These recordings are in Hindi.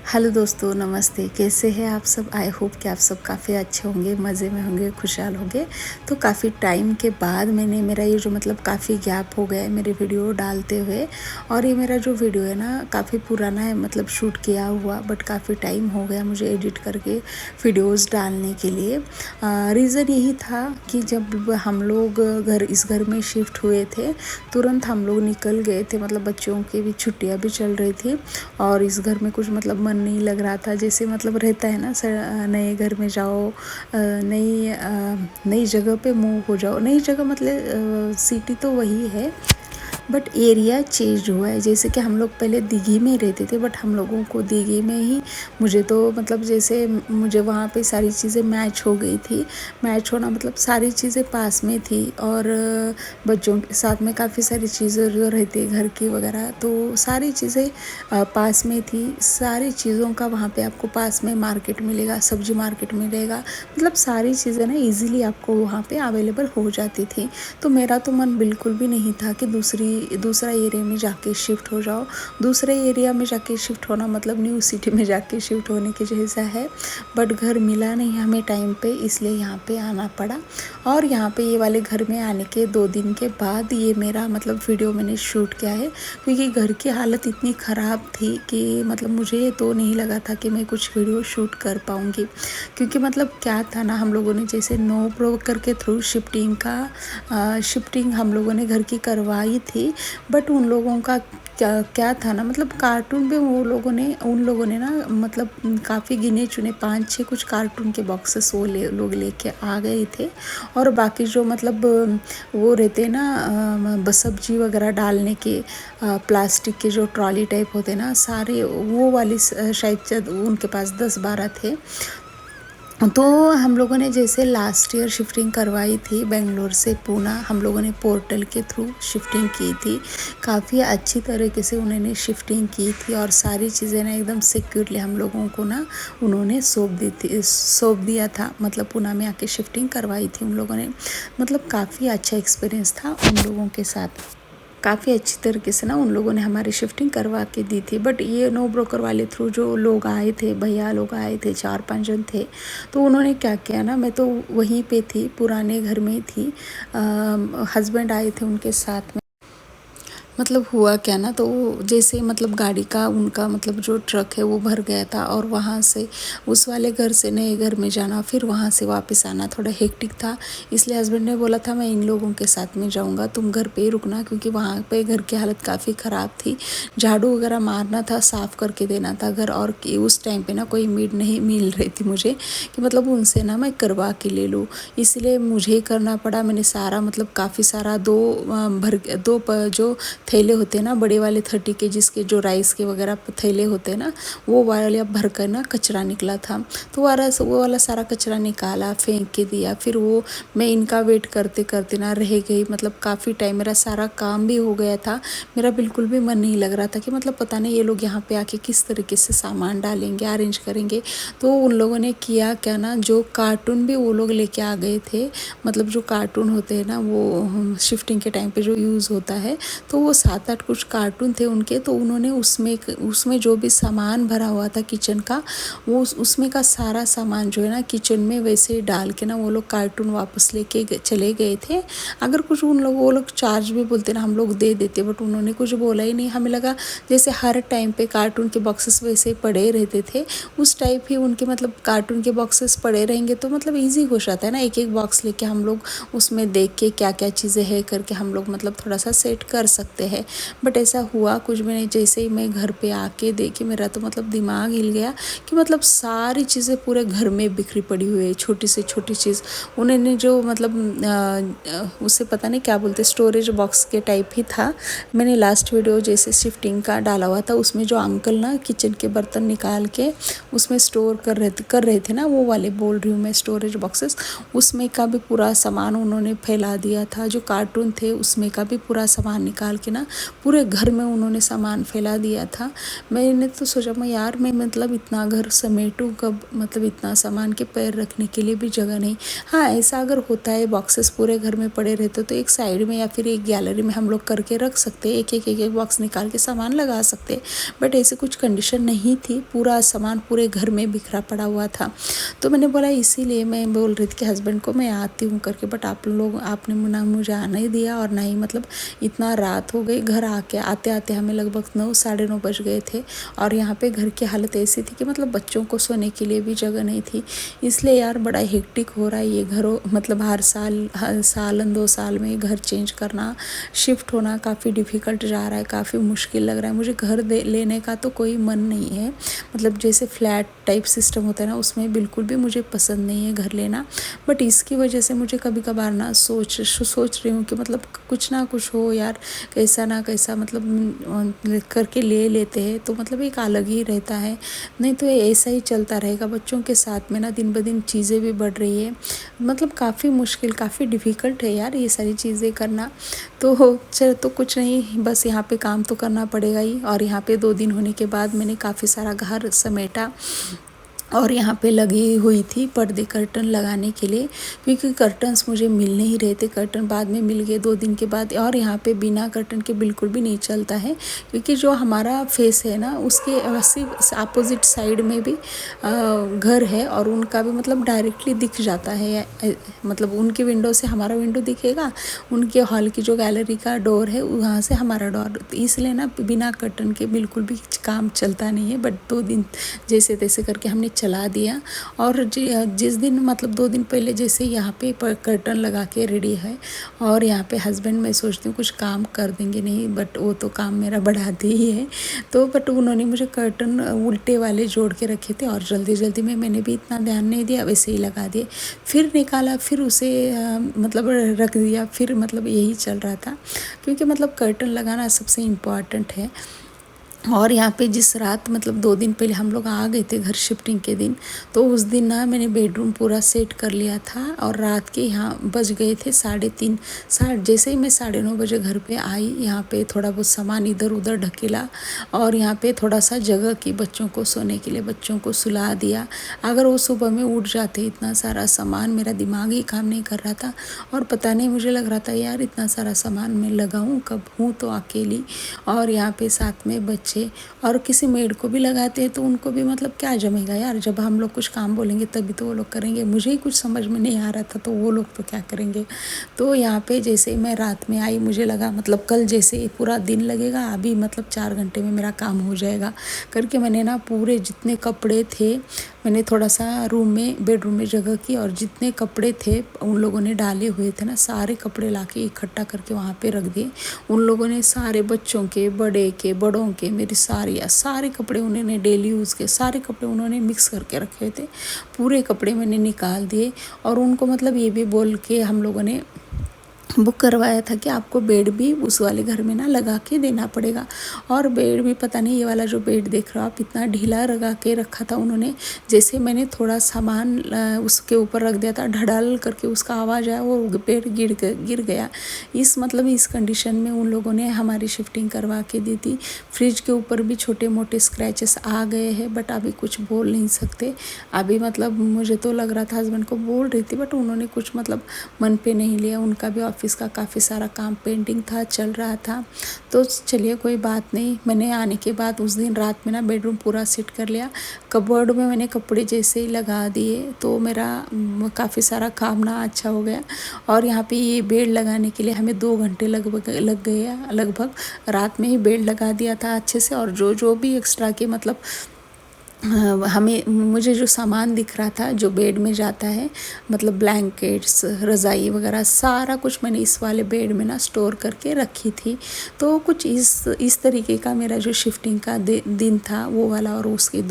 हेलो दोस्तों, नमस्ते। कैसे हैं आप सब? आई होप कि आप सब काफ़ी अच्छे होंगे, मज़े में होंगे, खुशहाल होंगे। तो काफ़ी टाइम के बाद मैंने मेरा ये जो काफ़ी गैप हो गया है मेरे वीडियो डालते हुए। और ये मेरा जो वीडियो है ना काफ़ी पुराना है, शूट किया हुआ, बट काफ़ी टाइम हो गया मुझे एडिट करके वीडियोस डालने के लिए। रीज़न यही था कि जब हम लोग इस घर में शिफ्ट हुए थे, तुरंत हम लोग निकल गए थे। बच्चों की भी छुट्टियाँ भी चल रही थी और इस घर में कुछ मन नहीं लग रहा था। जैसे रहता है ना, नए घर में जाओ, नई जगह पे मूव हो जाओ। नई जगह सिटी तो वही है, बट एरिया चेंज हुआ है। जैसे कि हम लोग पहले दिघी में रहते थे, बट हम लोगों को दिघी में ही मुझे तो जैसे मुझे वहाँ पे सारी चीज़ें मैच हो गई थी। मैच होना सारी चीज़ें पास में थी और बच्चों के साथ में काफ़ी सारी चीज़ें जो रहती है घर की वगैरह, तो सारी चीज़ें पास में थी। सारी चीज़ों का वहाँ पे आपको पास में मार्केट मिलेगा, सब्जी मार्केट मिलेगा। सारी चीज़ें ना इजीली आपको वहाँ पे अवेलेबल हो जाती थी। तो मेरा तो मन बिल्कुल भी नहीं था कि दूसरा एरिया में जाके शिफ्ट हो जाओ। दूसरे एरिया में जाके शिफ्ट होना न्यू सिटी में जाके शिफ्ट होने के जैसा है। बट घर मिला नहीं हमें टाइम पे, इसलिए यहाँ पे आना पड़ा। और यहाँ पे ये वाले घर में आने के 2 दिन के बाद ये मेरा वीडियो मैंने शूट किया है, क्योंकि घर की हालत इतनी ख़राब थी कि मुझे तो नहीं लगा था कि मैं कुछ वीडियो शूट कर पाऊँगी। क्योंकि क्या था ना, हम लोगों ने जैसे नो ब्रोकर के थ्रू शिफ्टिंग हम लोगों ने घर की करवाई थी। बट उन लोगों का क्या था ना, कार्टून पे उन लोगों ने ना काफ़ी गिने चुने 5-6 कुछ कार्टून के बॉक्सेस वो लोग लेके आ गए थे। और बाकी जो वो रहते ना सब्जी वगैरह डालने के प्लास्टिक के जो ट्रॉली टाइप होते ना, सारे वो वाली शायद उनके पास 10-12 थे। तो हम लोगों ने जैसे लास्ट ईयर शिफ्टिंग करवाई थी बेंगलोर से पूना, हम लोगों ने पोर्टल के थ्रू शिफ्टिंग की थी। काफ़ी अच्छी तरीके से उन्होंने शिफ्टिंग की थी और सारी चीज़ें ना एकदम सिक्योरली हम लोगों को ना उन्होंने सौंप दिया था। पूना में आके शिफ्टिंग करवाई थी उन लोगों ने। काफ़ी अच्छा एक्सपीरियंस था उन लोगों के साथ। काफ़ी अच्छी तरीके से ना उन लोगों ने हमारी शिफ्टिंग करवा के दी थी। बट ये नो ब्रोकर वाले थ्रू जो लोग आए थे, भैया लोग आए थे, 4-5 जन थे। तो उन्होंने क्या किया ना, मैं तो वहीं पे थी, पुराने घर में ही थी। हस्बैंड आए थे उनके साथ में। हुआ क्या ना, तो जैसे गाड़ी का उनका जो ट्रक है वो भर गया था और वहाँ से उस वाले घर से नए घर में जाना, फिर वहाँ से वापस आना थोड़ा हेक्टिक था। इसलिए हस्बैंड ने बोला था मैं इन लोगों के साथ में जाऊँगा, तुम घर पे ही रुकना, क्योंकि वहाँ पे घर की हालत काफ़ी ख़राब थी। झाड़ू वगैरह मारना था, साफ़ करके देना था घर। और उस टाइम पे ना कोई मेड नहीं मिल रही थी मुझे कि उनसे ना मैं करवा के ले लूँ, इसलिए मुझे ही करना पड़ा। मैंने सारा काफ़ी सारा जो थैले होते हैं ना, बड़े वाले 30 kg के जो राइस के वगैरह थैले होते हैं ना, वो वाले भर कर ना कचरा निकला था। तो वो वाला सारा कचरा निकाला, फेंक के दिया। फिर वो मैं इनका वेट करते करते ना रह गई। काफ़ी टाइम मेरा सारा काम भी हो गया था। मेरा बिल्कुल भी मन नहीं लग रहा था कि पता नहीं ये लोग यहाँ पे आके किस तरीके से सामान डालेंगे, अरेंज करेंगे। तो उन लोगों ने किया क्या ना, जो कार्टून भी वो लोग लेके आ गए थे। जो कार्टून होते हैं ना, वो शिफ्टिंग के टाइम पे जो यूज़ होता है, तो वो 7-8 कुछ कार्टून थे उनके। तो उन्होंने उसमें जो भी सामान भरा हुआ था किचन का, वो उसमें का सारा सामान जो है ना किचन में वैसे ही डाल के ना वो लोग कार्टून वापस लेके चले गए थे। अगर कुछ वो लोग चार्ज भी बोलते ना, हम लोग दे देते, बट उन्होंने कुछ बोला ही नहीं। हमें लगा जैसे हर टाइम पे कार्टून के बॉक्सेस वैसे ही पड़े रहते थे, उस टाइप ही उनके कार्टून के बॉक्सेस पड़े रहेंगे तो ईजी हो जाता है ना, एक एक बॉक्स लेके हम लोग उसमें देख के क्या क्या चीज़ें है करके हम लोग थोड़ा सा सेट कर सकते हैं। बट ऐसा हुआ कुछ भी नहीं। जैसे ही मैं घर पे आके देखी, मेरा तो दिमाग हिल गया कि सारी चीज़ें पूरे घर में बिखरी पड़ी हुई है, छोटी से छोटी चीज़। उन्होंने जो उसे पता नहीं क्या बोलते, स्टोरेज बॉक्स के टाइप ही था। मैंने लास्ट वीडियो जैसे शिफ्टिंग का डाला हुआ था, उसमें जो अंकल ना किचन के बर्तन निकाल के उसमें स्टोर कर रहे थे ना, वो वाले बोल रही हूँ मैं, स्टोरेज बॉक्सेस। उसमें का भी पूरा सामान उन्होंने फैला दिया था। जो कार्टून थे उसमें का भी पूरा सामान निकाल के ना ना पूरे घर में उन्होंने सामान फैला दिया था। मैंने तो सोचा मैं मतलब इतना घर समेटूँ कब, मतलब इतना सामान के पैर रखने के लिए भी जगह नहीं। हाँ, ऐसा अगर होता है बॉक्सेस पूरे घर में पड़े रहते तो एक साइड में या फिर एक गैलरी में हम लोग करके रख सकते, एक बॉक्स निकाल के सामान लगा सकते, बट ऐसे कुछ कंडीशन नहीं थी। पूरा सामान पूरे घर में बिखरा पड़ा हुआ था। तो मैंने बोला, इसीलिए मैं बोल रही थी कि हस्बैंड को मैं आती हूँ करके, बट आपने ना मुझे आने ही दिया और ना ही मतलब इतना रात हो गई। घर आते आते हमें लगभग 9 साढ़े 9 बज गए थे और यहाँ पे घर की हालत ऐसी थी कि मतलब बच्चों को सोने के लिए भी जगह नहीं थी। इसलिए यार बड़ा हेक्टिक हो रहा है ये घर, मतलब हर साल 2 साल में घर चेंज करना, शिफ्ट होना काफ़ी डिफ़िकल्ट जा रहा है, काफ़ी मुश्किल लग रहा है। मुझे घर लेने का तो कोई मन नहीं है, मतलब जैसे फ्लैट टाइप सिस्टम होता है ना, उसमें बिल्कुल भी मुझे पसंद नहीं है घर लेना। बट इसकी वजह से मुझे कभी कभार ना सोच रही हूँ कि मतलब कुछ ना कुछ हो यार, कैसा ना कैसा मतलब करके ले लेते हैं तो मतलब एक अलग ही रहता है। नहीं तो ये ऐसा ही चलता रहेगा। बच्चों के साथ में ना दिन ब दिन चीज़ें भी बढ़ रही है, मतलब काफ़ी मुश्किल, काफ़ी डिफ़िकल्ट है यार ये सारी चीज़ें करना। तो चल तो कुछ नहीं, बस यहाँ पे काम तो करना पड़ेगा ही। और यहाँ पे 2 दिन होने के बाद मैंने काफ़ी सारा घर समेटा और यहाँ पे लगी हुई थी पर्दे, कर्टन लगाने के लिए, क्योंकि कर्टन्स मुझे मिल नहीं रहे थे। कर्टन बाद में मिल गए 2 दिन के बाद। और यहाँ पे बिना कर्टन के बिल्कुल भी नहीं चलता है, क्योंकि जो हमारा फेस है ना उसके अपोजिट साइड में भी घर है और उनका भी मतलब डायरेक्टली दिख जाता है, मतलब उनकी विंडो से हमारा विंडो दिखेगा, उनके हॉल की जो गैलरी का डोर है वहाँ से हमारा डोर, इसलिए ना बिना कर्टन के बिल्कुल भी काम चलता नहीं है। बट 2 दिन जैसे तैसे करके हमने चला दिया। और जिस दिन मतलब 2 दिन पहले जैसे यहाँ पे कर्टन लगा के रेडी है और यहाँ पे हस्बैंड, मैं सोचती हूँ कुछ काम कर देंगे, नहीं बट वो तो काम मेरा बढ़ाते ही है। तो बट उन्होंने मुझे कर्टन उल्टे वाले जोड़ के रखे थे और जल्दी में मैंने भी इतना ध्यान नहीं दिया, वैसे ही लगा दिए। फिर निकाला, फिर उसे मतलब रख दिया, फिर मतलब यही चल रहा था, क्योंकि मतलब कर्टन लगाना सबसे इम्पॉर्टेंट है। और यहाँ पे जिस रात मतलब 2 दिन पहले हम लोग आ गए थे घर शिफ्टिंग के दिन, तो उस दिन ना मैंने बेडरूम पूरा सेट कर लिया था और रात के यहाँ बज गए थे 3:30। जैसे ही मैं 9:30 बजे घर पे आई, यहाँ पे थोड़ा बहुत सामान इधर उधर ढकेला और यहाँ पे थोड़ा सा जगह की बच्चों को सोने के लिए, बच्चों को सुला दिया। अगर वो सुबह में उठ जाते, इतना सारा सामान, मेरा दिमाग ही काम नहीं कर रहा था। और पता नहीं, मुझे लग रहा था यार इतना सारा सामान मैं लगाऊँ कब, हूँ तो अकेली और यहाँ पे साथ में बच्चे, और किसी मेड को भी लगाते हैं तो उनको भी मतलब क्या जमेगा यार, जब हम लोग कुछ काम बोलेंगे तभी तो वो लोग करेंगे। मुझे ही कुछ समझ में नहीं आ रहा था तो वो लोग तो क्या करेंगे। तो यहाँ पे जैसे मैं रात में आई, मुझे लगा मतलब कल जैसे पूरा दिन लगेगा, अभी मतलब 4 घंटे में मेरा काम हो जाएगा करके मैंने ना पूरे जितने कपड़े थे, मैंने थोड़ा सा बेडरूम में जगह की और जितने कपड़े थे उन लोगों ने डाले हुए थे ना, सारे कपड़े लाके इकट्ठा करके वहाँ पे रख दिए। उन लोगों ने सारे बच्चों के, बड़ों के, मेरी सारे कपड़े, उन्होंने डेली यूज़ के सारे कपड़े उन्होंने मिक्स करके रखे थे। पूरे कपड़े मैंने निकाल दिए और उनको मतलब ये भी बोल के हम लोगों ने बुक करवाया था कि आपको बेड भी उस वाले घर में ना लगा के देना पड़ेगा। और बेड भी पता नहीं, ये वाला जो बेड देख रहे हो आप, इतना ढीला लगा के रखा था उन्होंने। जैसे मैंने थोड़ा सामान उसके ऊपर रख दिया था, ढड़ाल करके उसका आवाज़ आया, वो बेड गिर गया। इस कंडीशन में उन लोगों ने हमारी शिफ्टिंग करवा के दी थी। फ्रिज के ऊपर भी छोटे मोटे स्क्रैचेस आ गए हैं, बट अभी कुछ बोल नहीं सकते। अभी मतलब मुझे तो लग रहा था, हस्बैंड को बोल रही थी बट उन्होंने कुछ मतलब मन पे नहीं लिया। उनका भी ऑफिस का काफ़ी सारा काम पेंडिंग था, चल रहा था। तो चलिए कोई बात नहीं। मैंने आने के बाद उस दिन रात में ना बेडरूम पूरा सेट कर लिया। कबर्ड में मैंने कपड़े जैसे ही लगा दिए तो मेरा काफ़ी सारा काम ना अच्छा हो गया। और यहाँ पे ये बेड लगाने के लिए हमें 2 घंटे लग गए लगभग। रात में ही बेड लगा दिया था अच्छे से, और जो भी एक्स्ट्रा के मतलब मुझे जो सामान दिख रहा था जो बेड में जाता है, मतलब ब्लैंकेट्स, रज़ाई वगैरह, सारा कुछ मैंने इस वाले बेड में ना स्टोर करके रखी थी। तो कुछ इस तरीके का मेरा जो शिफ्टिंग का दिन था वो वाला, और उसके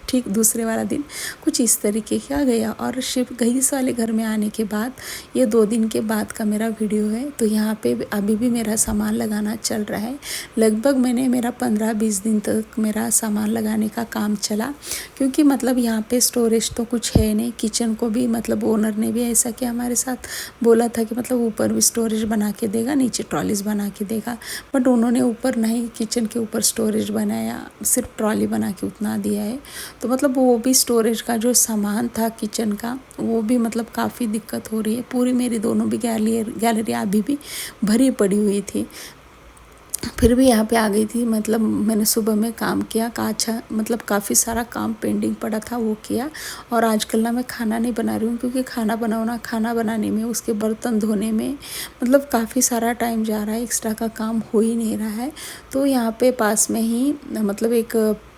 ठीक दूसरे वाला दिन कुछ इस तरीके का गया। और इस वाले घर में आने के बाद ये 2 दिन के बाद का मेरा वीडियो है। तो यहाँ पे अभी भी मेरा सामान लगाना चल रहा है। लगभग मेरा 15-20 दिन तक मेरा सामान लगाने का काम चला, क्योंकि मतलब यहाँ पे स्टोरेज तो कुछ है नहीं। किचन को भी मतलब ओनर ने भी ऐसा किया हमारे साथ, बोला था कि मतलब ऊपर भी स्टोरेज बना के देगा, नीचे ट्रॉलीज बना के देगा, बट उन्होंने ऊपर नहीं किचन के ऊपर स्टोरेज बनाया, सिर्फ ट्रॉली बना के उतना दिया है। तो मतलब वो भी स्टोरेज का जो सामान था किचन का, वो भी मतलब काफ़ी दिक्कत हो रही है। पूरी मेरी दोनों भी गैलरी अभी भी भरी पड़ी हुई थी। फिर भी यहाँ पे आ गई थी, मतलब मैंने सुबह में काम किया का अच्छा, मतलब काफ़ी सारा काम पेंडिंग पड़ा था वो किया। और आजकल ना मैं खाना नहीं बना रही हूँ, क्योंकि खाना बनाने में, उसके बर्तन धोने में मतलब काफ़ी सारा टाइम जा रहा है, एक्स्ट्रा का काम हो ही नहीं रहा है। तो यहाँ पे पास में ही मतलब एक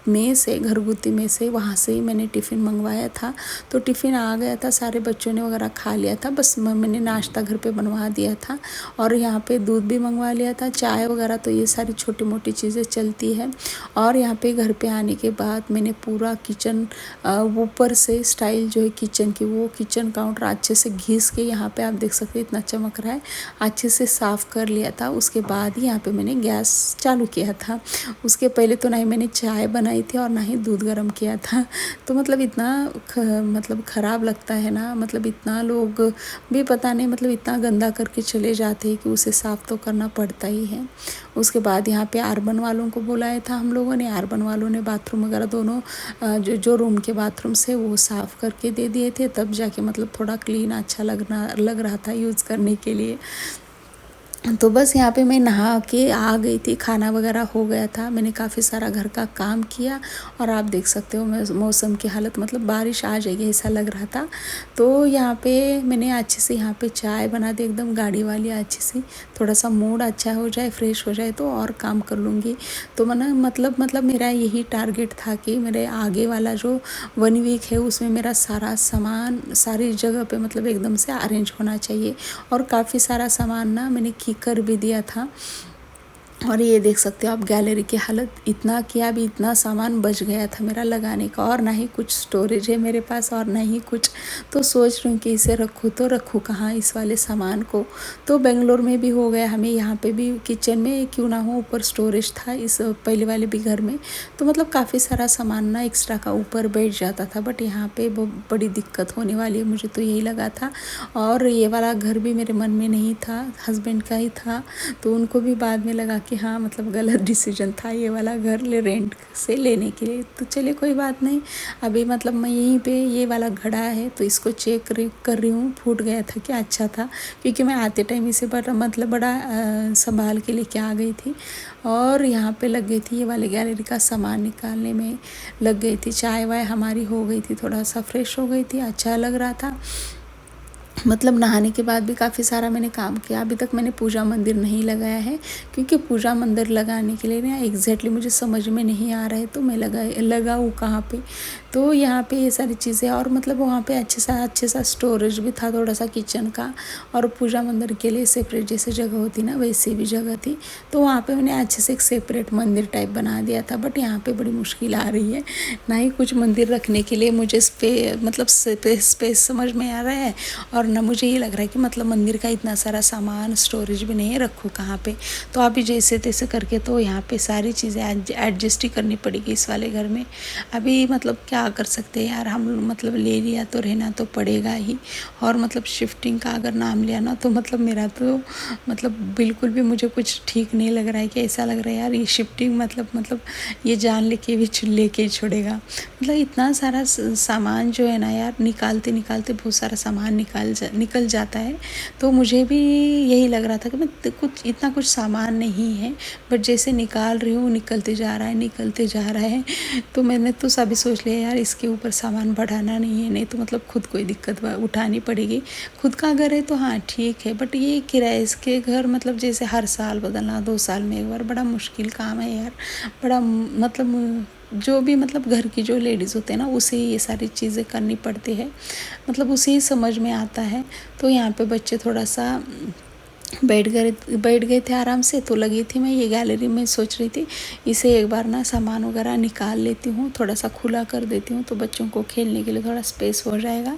मेस है, घरगुती मेस है, वहाँ से ही मैंने टिफ़िन मंगवाया था। तो टिफ़िन आ गया था, सारे बच्चों ने वगैरह खा लिया था, बस मैंने नाश्ता घर पे बनवा दिया था। और यहाँ पे दूध भी मंगवा लिया था, चाय वगैरह तो ये सारी छोटी मोटी चीज़ें चलती है। और यहाँ पे घर पे आने के बाद मैंने पूरा किचन ऊपर से स्टाइल जो है किचन की, वो किचन काउंटर अच्छे से घिस के, यहाँ पे आप देख सकते हैं इतना चमक रहा है, अच्छे से साफ़ कर लिया था। उसके बाद ही यहाँ पे मैंने गैस चालू किया था। उसके पहले तो ना ही मैंने चाय बनाई थी और ना ही दूध गर्म किया था। तो मतलब इतना मतलब ख़राब लगता है ना, मतलब इतना लोग भी पता नहीं मतलब इतना गंदा करके चले जाते हैं कि उसे साफ़ तो करना पड़ता ही है। उसके बाद यहाँ पे अर्बन वालों को बुलाया था हम लोगों ने। अर्बन वालों ने बाथरूम वगैरह दोनों जो रूम के बाथरूम से वो साफ़ करके दे दिए थे, तब जाके मतलब थोड़ा क्लीन अच्छा लग रहा था यूज़ करने के लिए। तो बस यहाँ पे मैं नहा के आ गई थी, खाना वगैरह हो गया था, मैंने काफ़ी सारा घर का काम किया। और आप देख सकते हो मौसम की हालत, मतलब बारिश आ जाएगी ऐसा लग रहा था। तो यहाँ पे मैंने अच्छे से यहाँ पे चाय बना दी, एकदम गाढ़ी वाली अच्छी सी, थोड़ा सा मूड अच्छा हो जाए, फ्रेश हो जाए तो और काम कर लूँगी। तो मतलब मेरा यही टारगेट था कि मेरे आगे वाला जो 1 वीक है उसमें मेरा सारा सामान सारी जगह पे मतलब एकदम से अरेंज होना चाहिए। और काफ़ी सारा सामान ना मैंने कर भी दिया था। और ये देख सकते हो आप गैलरी की हालत, इतना किया भी इतना सामान बच गया था मेरा लगाने का, और ना ही कुछ स्टोरेज है मेरे पास और ना ही कुछ। तो सोच रही हूँ कि इसे रखूँ तो रखूँ कहाँ इस वाले सामान को। तो बेंगलोर में भी हो गया हमें, यहाँ पे भी किचन में क्यों ना हो ऊपर स्टोरेज था इस पहले वाले भी घर में। तो मतलब काफ़ी सारा सामान ना एक्स्ट्रा का ऊपर बैठ जाता था, बट यहाँ पे बड़ी दिक्कत होने वाली है, मुझे तो यही लगा था। और ये वाला घर भी मेरे मन में नहीं था, हस्बैंड का ही था। तो उनको भी बाद में लगा कि हाँ मतलब गलत डिसीजन था ये वाला घर रेंट से लेने के लिए। तो चलिए कोई बात नहीं, अभी मतलब मैं यहीं पे ये वाला घड़ा है तो इसको चेक कर रही हूँ, फूट गया था क्या, अच्छा था, क्योंकि मैं आते टाइम इसे बड़ा संभाल के लेके आ गई थी। और यहाँ पे लग गई थी ये वाले गैलरी का सामान निकालने में लग गई थी। चाय वाय हमारी हो गई थी, थोड़ा सा फ्रेश हो गई थी, अच्छा लग रहा था। मतलब नहाने के बाद भी काफ़ी सारा मैंने काम किया। अभी तक मैंने पूजा मंदिर नहीं लगाया है, क्योंकि पूजा मंदिर लगाने के लिए ना एग्जैक्टली मुझे समझ में नहीं आ रहा है, तो मैं लगाऊँ कहाँ पे। तो यहाँ पे ये सारी चीज़ें, और मतलब वहाँ पे अच्छे सा स्टोरेज भी था थोड़ा सा किचन का, और पूजा मंदिर के लिए सेपरेट जैसे जगह होती ना वैसी भी जगह थी। तो वहाँ पे मैंने अच्छे से एक सेपरेट मंदिर टाइप बना दिया था। बट यहाँ पे बड़ी मुश्किल आ रही है, ना ही कुछ मंदिर रखने के लिए मुझे स्पेस समझ में आ रहा है, और ना मुझे ये लग रहा है कि मतलब मंदिर का इतना सारा सामान स्टोरेज भी नहीं है, रखूँ कहाँ पे। तो अभी जैसे तैसे करके तो यहाँ पे सारी चीज़ें एडजस्ट ही करनी पड़ेगी इस वाले घर में। अभी मतलब क्या कर सकते हैं यार, हम मतलब ले लिया तो रहना तो पड़ेगा ही। और मतलब शिफ्टिंग का अगर नाम लिया ना, तो मतलब मेरा तो मतलब बिल्कुल भी मुझे कुछ ठीक नहीं लग रहा है, कि ऐसा लग रहा है यार ये शिफ्टिंग मतलब ये जान लेके भी लेके ही छोड़ेगा। मतलब इतना सारा सामान जो है ना यार, निकालते बहुत सारा सामान निकल जाता है। तो मुझे भी यही लग रहा था कि मैं इतना कुछ सामान नहीं है, बट जैसे निकाल रही हूँ निकलते जा रहा है। तो मैंने तो सभी सोच लिया यार इसके ऊपर सामान बढ़ाना नहीं है, नहीं तो मतलब खुद कोई दिक्कत उठानी पड़ेगी। खुद का घर है तो हाँ ठीक है, बट ये किराए के घर मतलब जैसे हर साल बदलना, 2 साल में एक बार, बड़ा मुश्किल काम है यार। बड़ा मतलब जो भी मतलब घर की जो लेडीज़ होते हैं ना, उसे ये सारी चीज़ें करनी पड़ती है, मतलब उसे ही समझ में आता है। तो यहाँ पे बच्चे थोड़ा सा बैठ गए थे आराम से। तो लगी थी मैं ये गैलरी में, सोच रही थी इसे एक बार ना सामान वगैरह निकाल लेती हूँ, थोड़ा सा खुला कर देती हूँ तो बच्चों को खेलने के लिए थोड़ा स्पेस हो जाएगा।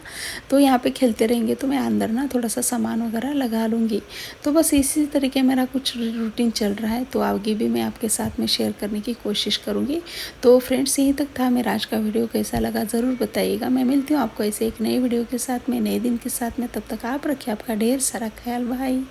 तो यहाँ पे खेलते रहेंगे तो मैं अंदर ना थोड़ा सा सामान वगैरह लगा लूँगी। तो बस इसी तरीके मेरा कुछ रूटीन चल रहा है, तो आगे भी मैं आपके साथ में शेयर करने की कोशिश करूँगी। तो फ्रेंड्स, यहीं तक था मेरा आज का वीडियो। कैसा लगा ज़रूर बताइएगा। मैं मिलती हूँ आपको ऐसे एक नए वीडियो के साथ में, नए दिन के साथ में। तब तक आप रखिए आपका ढेर सारा ख्याल। बाय।